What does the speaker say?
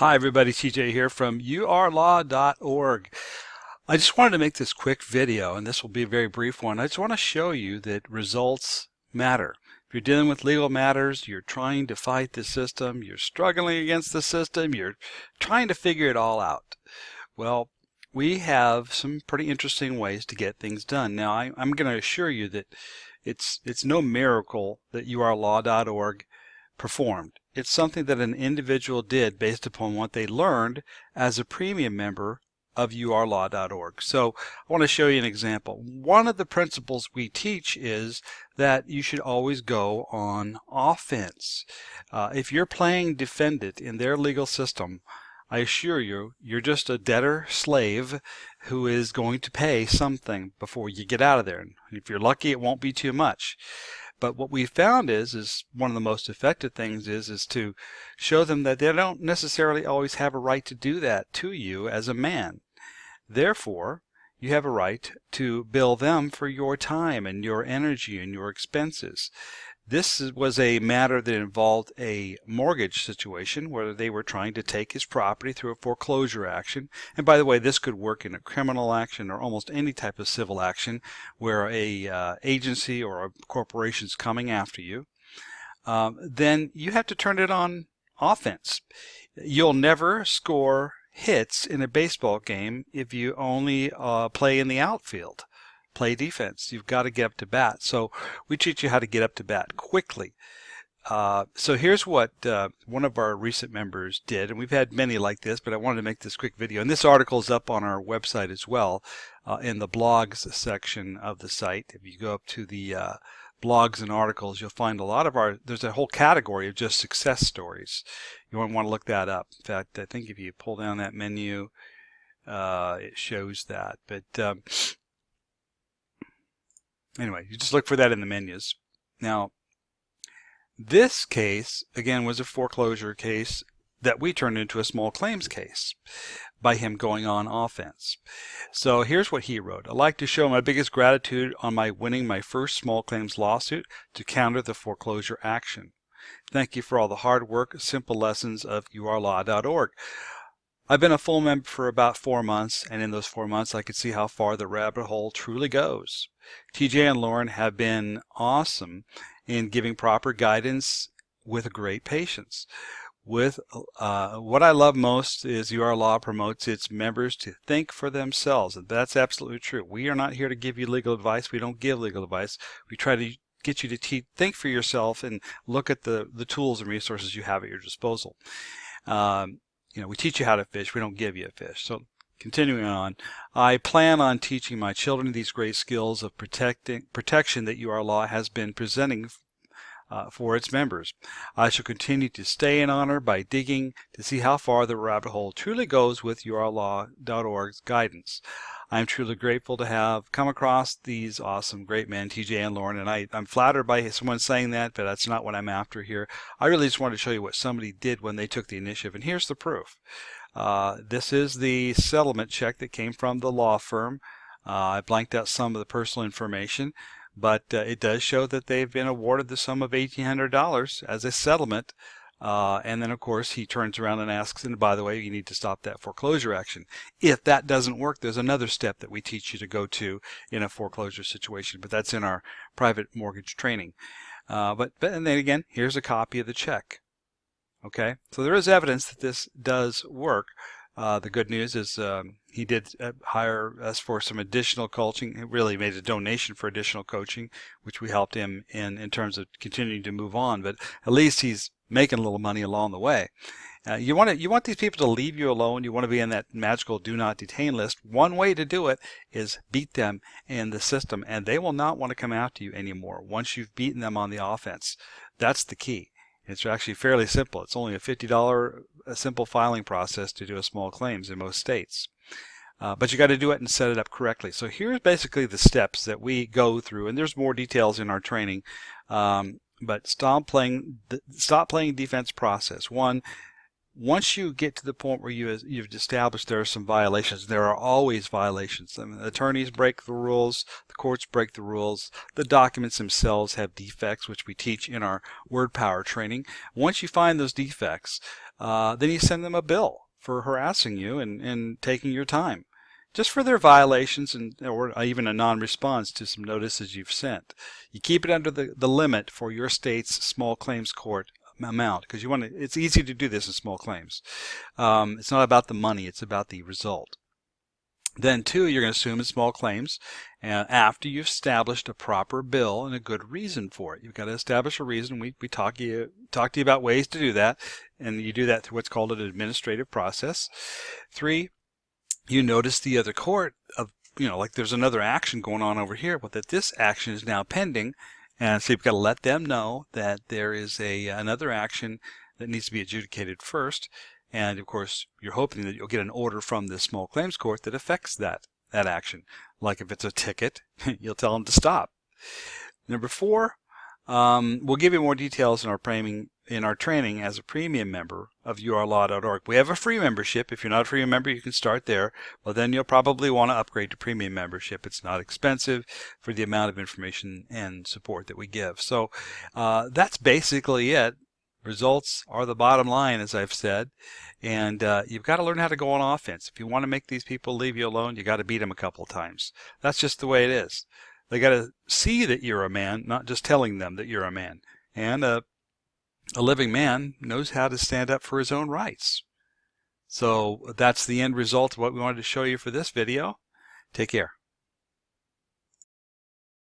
Hi everybody, TJ here from urlaw.org. I just wanted to make this quick video, and this will be a very brief one. I just want to show you that results matter. If you're dealing with legal matters, you're trying to fight the system, you're struggling against the system, you're trying to figure it all out. Well, we have some pretty interesting ways to get things done. Now, I'm going to assure you that it's no miracle that urlaw.org performed. It's something that an individual did based upon what they learned as a premium member of urlaw.org. So I want to show you an example. One of the principles we teach is that you should always go on offense. If you're playing defendant in their legal system, I assure you, you're just a debtor slave who is going to pay something before you get out of there. And if you're lucky, it won't be too much. But what we found is one of the most effective things is to show them that they don't necessarily always have a right to do that to you as a man. Therefore, you have a right to bill them for your time and your energy and your expenses. This was a matter that involved a mortgage situation where they were trying to take his property through a foreclosure action. And by the way, this could work in a criminal action or almost any type of civil action where a agency or a corporation is coming after you. Then you have to turn it on offense. You'll never score hits in a baseball game if you only play in the outfield. Play defense. You've got to get up to bat. So we teach you how to get up to bat quickly. So here's what one of our recent members did, and we've had many like this, but I wanted to make this quick video. And this article is up on our website as well, in the blogs section of the site. If you go up to the blogs and articles, you'll find a lot of there's a whole category of just success stories. You won't want to look that up. In fact, I think if you pull down that menu, it shows that. But anyway, you just look for that in the menus. Now, this case, again, was a foreclosure case that we turned into a small claims case by him going on offense. So here's what he wrote. I'd like to show my biggest gratitude on my winning my first small claims lawsuit to counter the foreclosure action. Thank you for all the hard work, simple lessons of urlaw.org. I've been a full member for about 4 months, and in those 4 months I could see how far the rabbit hole truly goes. TJ and Lauren have been awesome in giving proper guidance with great patience. What I love most is urlaw promotes its members to think for themselves, and that's absolutely true. We are not here to give you legal advice. We don't give legal advice. We try to get you to think for yourself and look at the tools and resources you have at your disposal. We teach you how to fish. We don't give you a fish. So continuing on, I plan on teaching my children these great skills of protection that urlaw has been presenting for its members. I shall continue to stay in honor by digging to see how far the rabbit hole truly goes with urlaw.org's guidance. I am truly grateful to have come across these awesome, great men, TJ and Lauren, and I'm flattered by someone saying that, but that's not what I'm after here. I really just wanted to show you what somebody did when they took the initiative, and here's the proof. This is the settlement check that came from the law firm. I blanked out some of the personal information, but it does show that they've been awarded the sum of $1,800 as a settlement. And then, of course, he turns around and asks, and by the way, you need to stop that foreclosure action. If that doesn't work, there's another step that we teach you to go to in a foreclosure situation, but that's in our private mortgage training. And then again, here's a copy of the check. Okay, so there is evidence that this does work. The good news is he did hire us for some additional coaching. He really made a donation for additional coaching, which we helped him in terms of continuing to move on. But at least he's making a little money along the way. You want these people to leave you alone. You want to be in that magical do not detain list. One way to do it is beat them in the system, and they will not want to come after you anymore once you've beaten them on the offense. That's the key. It's actually fairly simple. It's only a $50 simple filing process to do a small claims in most states. But you got to do it and set it up correctly. So here's basically the steps that we go through, and there's more details in our training. But stop playing defense process. Once you get to the point where you've established there are some violations, there are always violations. I mean, attorneys break the rules, the courts break the rules, the documents themselves have defects, which we teach in our word power training. Once you find those defects, then you send them a bill for harassing you and taking your time, just for their violations or even a non-response to some notices you've sent. You keep it under the limit for your state's small claims court amount, because it's easy to do this in small claims. It's not about the money, it's about the result. Then 2, you're going to assume in small claims after you've established a proper bill and a good reason for it. You've got to establish a reason. We talk to you about ways to do that, and you do that through what's called an administrative process. 3, you notice the other court of, like there's another action going on over here, but that this action is now pending, and so you've got to let them know that there is another action that needs to be adjudicated first. And of course, you're hoping that you'll get an order from this small claims court that affects that action. Like if it's a ticket, you'll tell them to stop. Number 4, we'll give you more details in our training as a premium member of urlaw.org. We have a free membership. If you're not a free member, you can start there. Well, then you'll probably want to upgrade to premium membership. It's not expensive for the amount of information and support that we give. So that's basically it. Results are the bottom line, as I've said, and you've got to learn how to go on offense. If you want to make these people leave you alone, you got to beat them a couple of times. That's just the way it is. They got to see that you're a man, not just telling them that you're a man. And a living man knows how to stand up for his own rights. So that's the end result of what we wanted to show you for this video. Take care.